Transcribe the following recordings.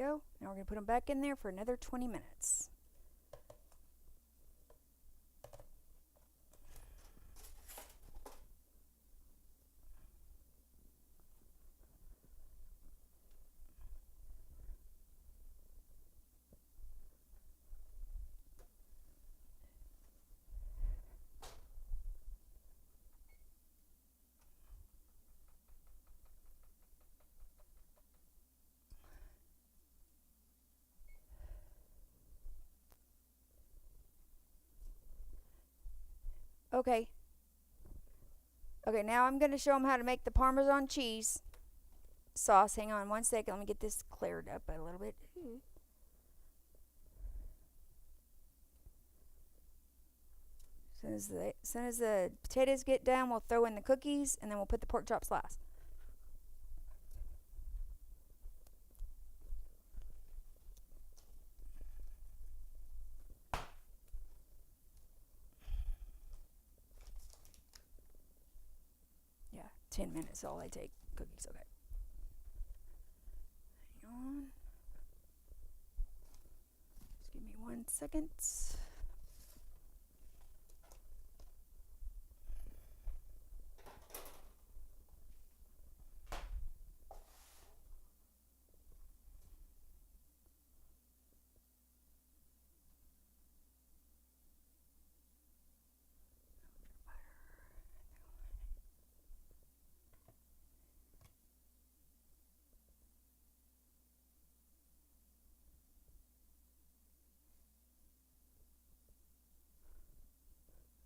go. Now we're going to put them back in there for another 20 minutes. Okay. Okay, now I'm going to show them how to make the Parmesan cheese sauce. Hang on one second. Let me get this cleared up a little bit. As soon as the potatoes get done, we'll throw in the cookies, and then we'll put the pork chops last. Yeah, 10 minutes all they take. Cookies, okay. Hang on. Just give me 1 second.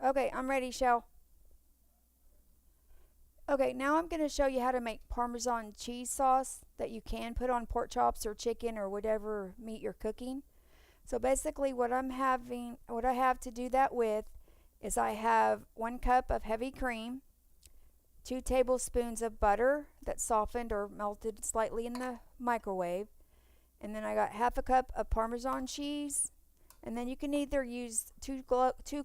Okay, I'm ready, Shell. Okay, now I'm going to show you how to make Parmesan cheese sauce that you can put on pork chops or chicken or whatever meat you're cooking. So basically what I have to do that with is I have 1 cup of heavy cream, 2 tablespoons of butter that's softened or melted slightly in the microwave, and then I got half a cup of Parmesan cheese. And then you can either use 2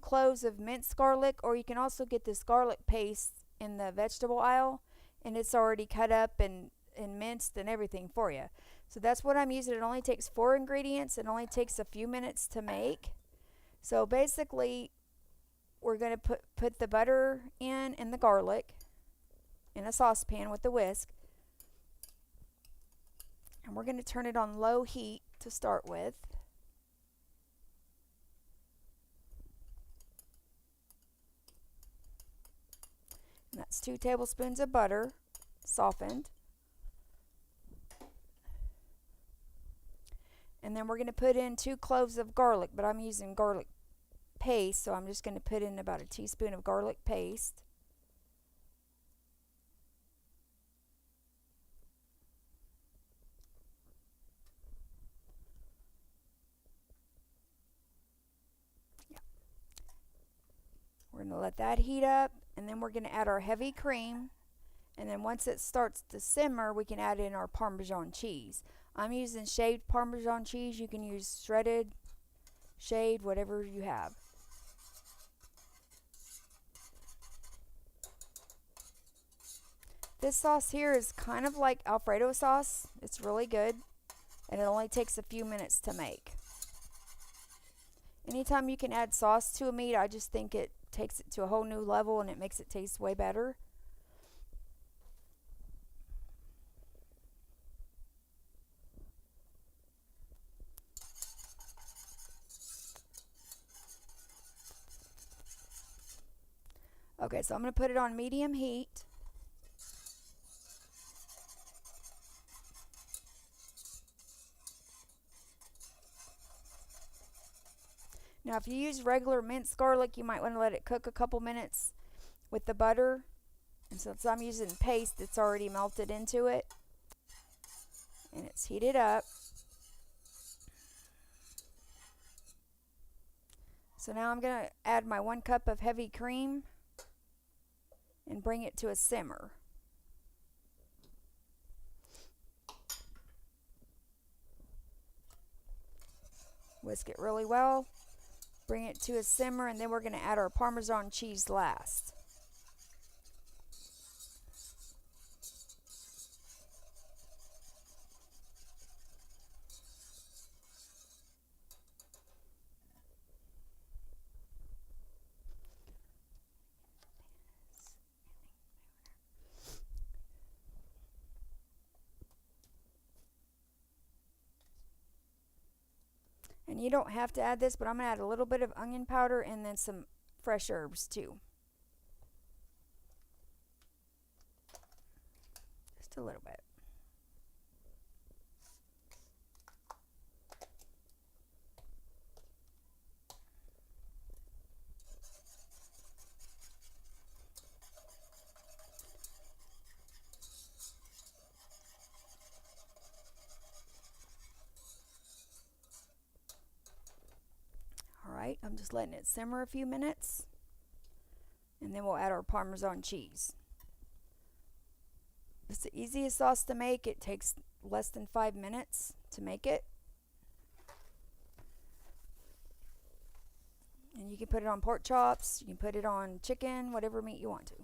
cloves of minced garlic, or you can also get this garlic paste in the vegetable aisle, and it's already cut up and minced and everything for you. So that's what I'm using. It only takes 4 ingredients. It only takes a few minutes to make. So basically, we're going to put the butter in and the garlic in a saucepan with the whisk. And we're going to turn it on low heat to start with. And that's 2 tablespoons of butter, softened. And then we're going to put in 2 cloves of garlic, but I'm using garlic paste, so I'm just going to put in about a teaspoon of garlic paste. Yeah. We're going to let that heat up. And then we're going to add our heavy cream. And then once it starts to simmer, we can add in our Parmesan cheese. I'm using shaved Parmesan cheese. You can use shredded, shaved, whatever you have. This sauce here is kind of like Alfredo sauce. It's really good. And it only takes a few minutes to make. Anytime you can add sauce to a meat, I just think it takes it to a whole new level and it makes it taste way better. Okay, so I'm going to put it on medium heat. Now, if you use regular minced garlic, you might want to let it cook a couple minutes with the butter. And since I'm using paste, it's already melted into it. And it's heated up. So now I'm going to add my 1 cup of heavy cream and bring it to a simmer. Whisk it really well. Bring it to a simmer, and then we're going to add our Parmesan cheese last. And you don't have to add this, but I'm going to add a little bit of onion powder and then some fresh herbs too. Just a little bit. Alright, I'm just letting it simmer a few minutes. And then we'll add our Parmesan cheese. It's the easiest sauce to make. It takes less than 5 minutes to make it. And you can put it on pork chops, you can put it on chicken, whatever meat you want to.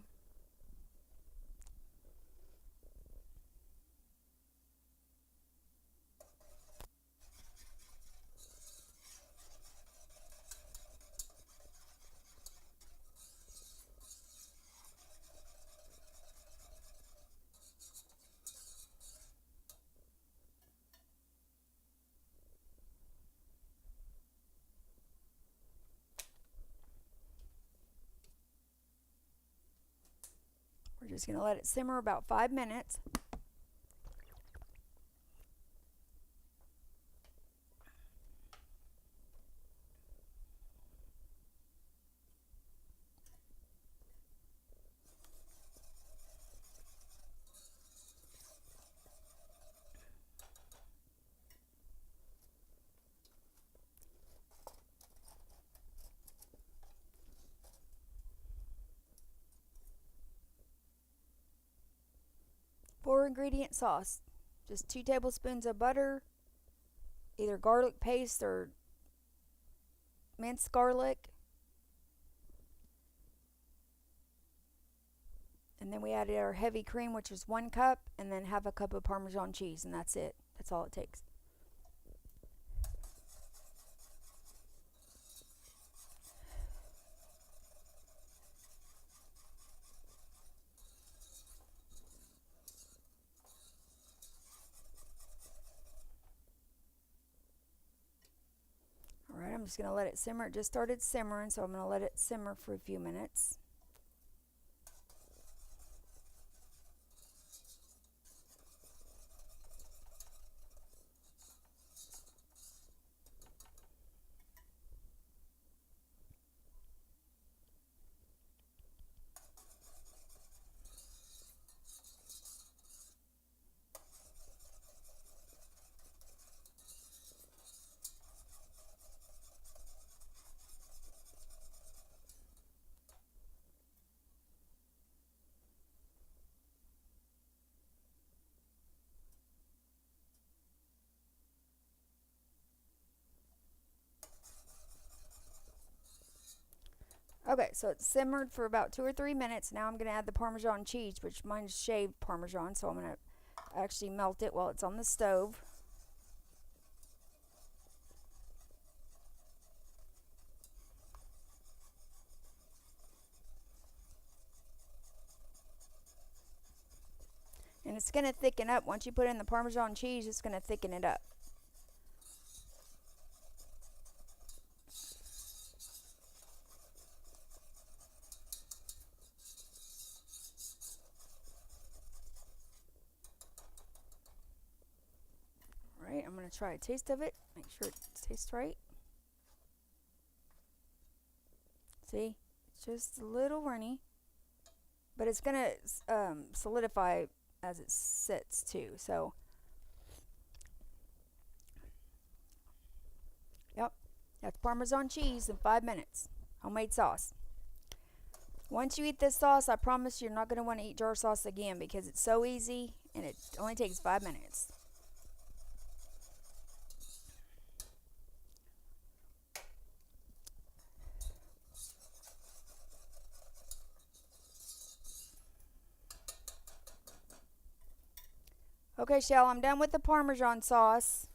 We're just going to let it simmer about 5 minutes. Four-ingredient sauce. Just 2 tablespoons of butter, either garlic paste or minced garlic. And then we added our heavy cream, which is 1 cup, and then half a cup of Parmesan cheese, and that's it. That's all it takes. Alright, I'm just going to let it simmer. It just started simmering, so I'm going to let it simmer for a few minutes. Okay, so it's simmered for about 2 or 3 minutes. Now I'm going to add the Parmesan cheese, which mine's shaved Parmesan, so I'm going to actually melt it while it's on the stove. And it's going to thicken up. Once you put in the Parmesan cheese, it's going to thicken it up. Alright, I'm going to try a taste of it. Make sure it tastes right. See? It's just a little runny. But it's going to solidify as it sits too. So, yep, that's Parmesan cheese in 5 minutes. Homemade sauce. Once you eat this sauce, I promise you're not going to want to eat jar sauce again because it's so easy and it only takes 5 minutes. Okay, Shell, I'm done with the Parmesan sauce.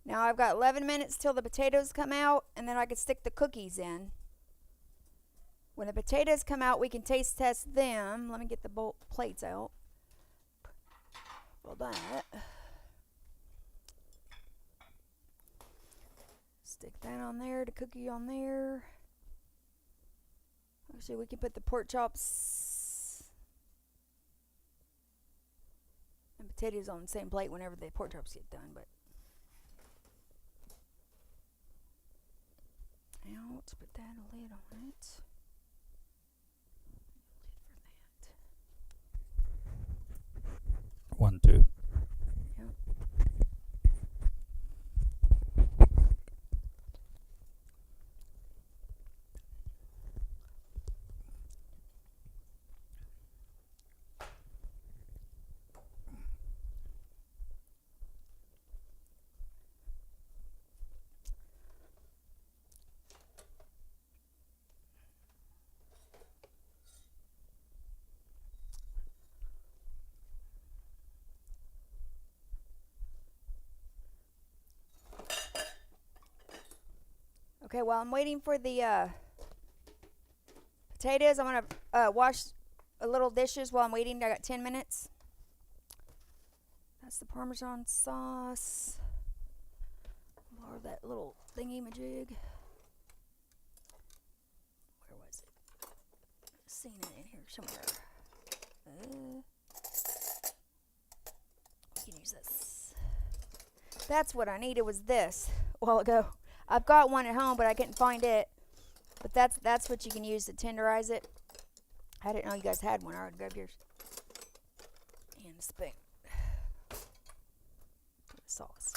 Now I've got 11 minutes till the potatoes come out, and then I can stick the cookies in. When the potatoes come out, we can taste test them. Let me get the plates out. Well done. Stick that on there, the cookie on there. Actually, we can put the pork chops and potatoes on the same plate whenever the pork chops get done, but out, put that a lid on it. Lid for that. 1, 2. Yep. Okay, while I'm waiting for the potatoes, I'm going to wash a little dishes while I'm waiting. I got 10 minutes. That's the Parmesan sauce. Or that little thingy-majig. Where was it? Seen it in here somewhere. We can use this. That's what I needed, was this a while ago. I've got one at home, but I couldn't find it. But that's what you can use to tenderize it. I didn't know you guys had one. I would grab yours. And a spoon. For the sauce.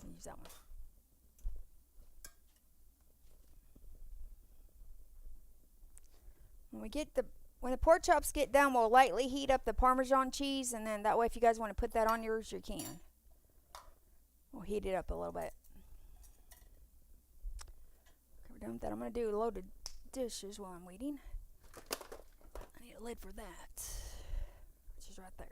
Use that one. When the pork chops get done, we'll lightly heat up the Parmesan cheese, and then that way, if you guys want to put that on yours, you can. We'll heat it up a little bit. Okay, we're done with that. I'm going to do a load of dishes while I'm waiting. I need a lid for that, which is right there.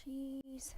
Cheese.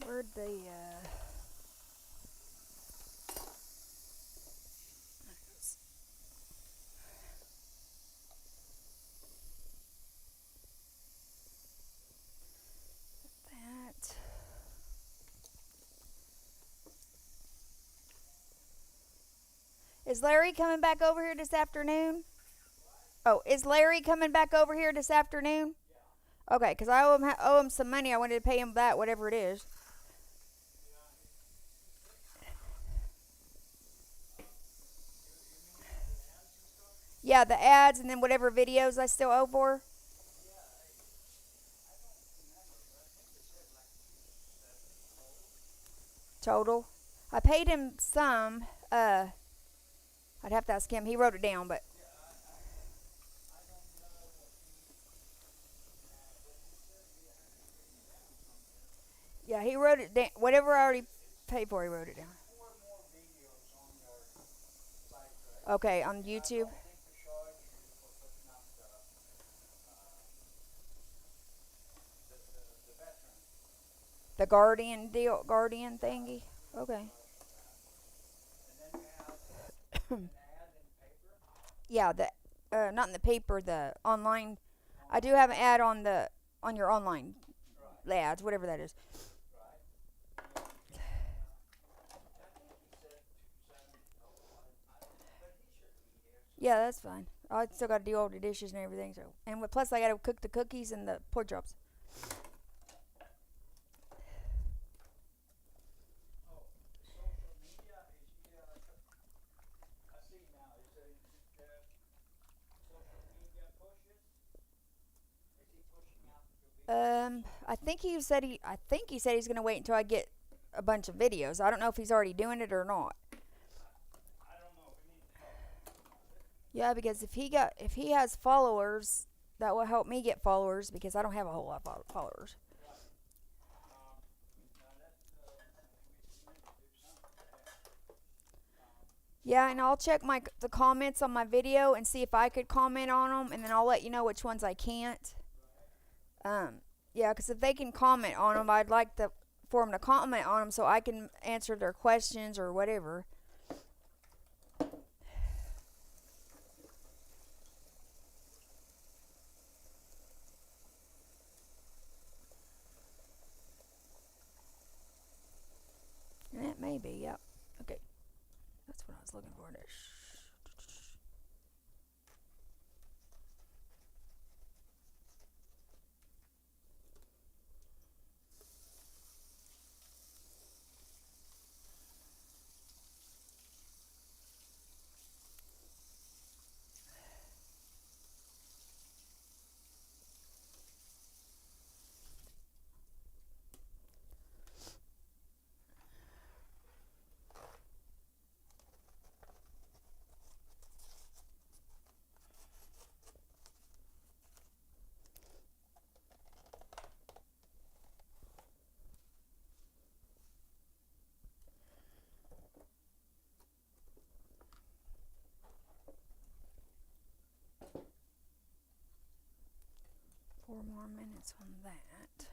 Where'd the that. Is Larry coming back over here this afternoon? Oh, is Larry coming back over here this afternoon? Yeah. Okay, because I owe him some money. I wanted to pay him back, whatever it is. Yeah, the ads and then whatever videos I still owe for. Total. I paid him some. I'd have to ask him. He wrote it down, but. Yeah, he wrote it down. Whatever I already paid for, he wrote it down. Okay, on YouTube. The Guardian thingy. Okay. Yeah, not in the paper, the online. I do have an ad on your online ads, whatever that is. Yeah, that's fine. I still got to do all the dishes and everything. So, and plus I got to cook the cookies and the pork chops. I think he said he's gonna wait until I get a bunch of videos. I don't know if he's already doing it or not. Yeah, because if he has followers, that will help me get followers because I don't have a whole lot of followers. Yeah, and I'll check the comments on my video and see if I could comment on them, and then I'll let you know which ones I can't. Yeah, because if they can comment on them, I'd like for them to comment on them so I can answer their questions or whatever. And it may be, yep. Okay. That's what I was looking for. 4 more minutes on that.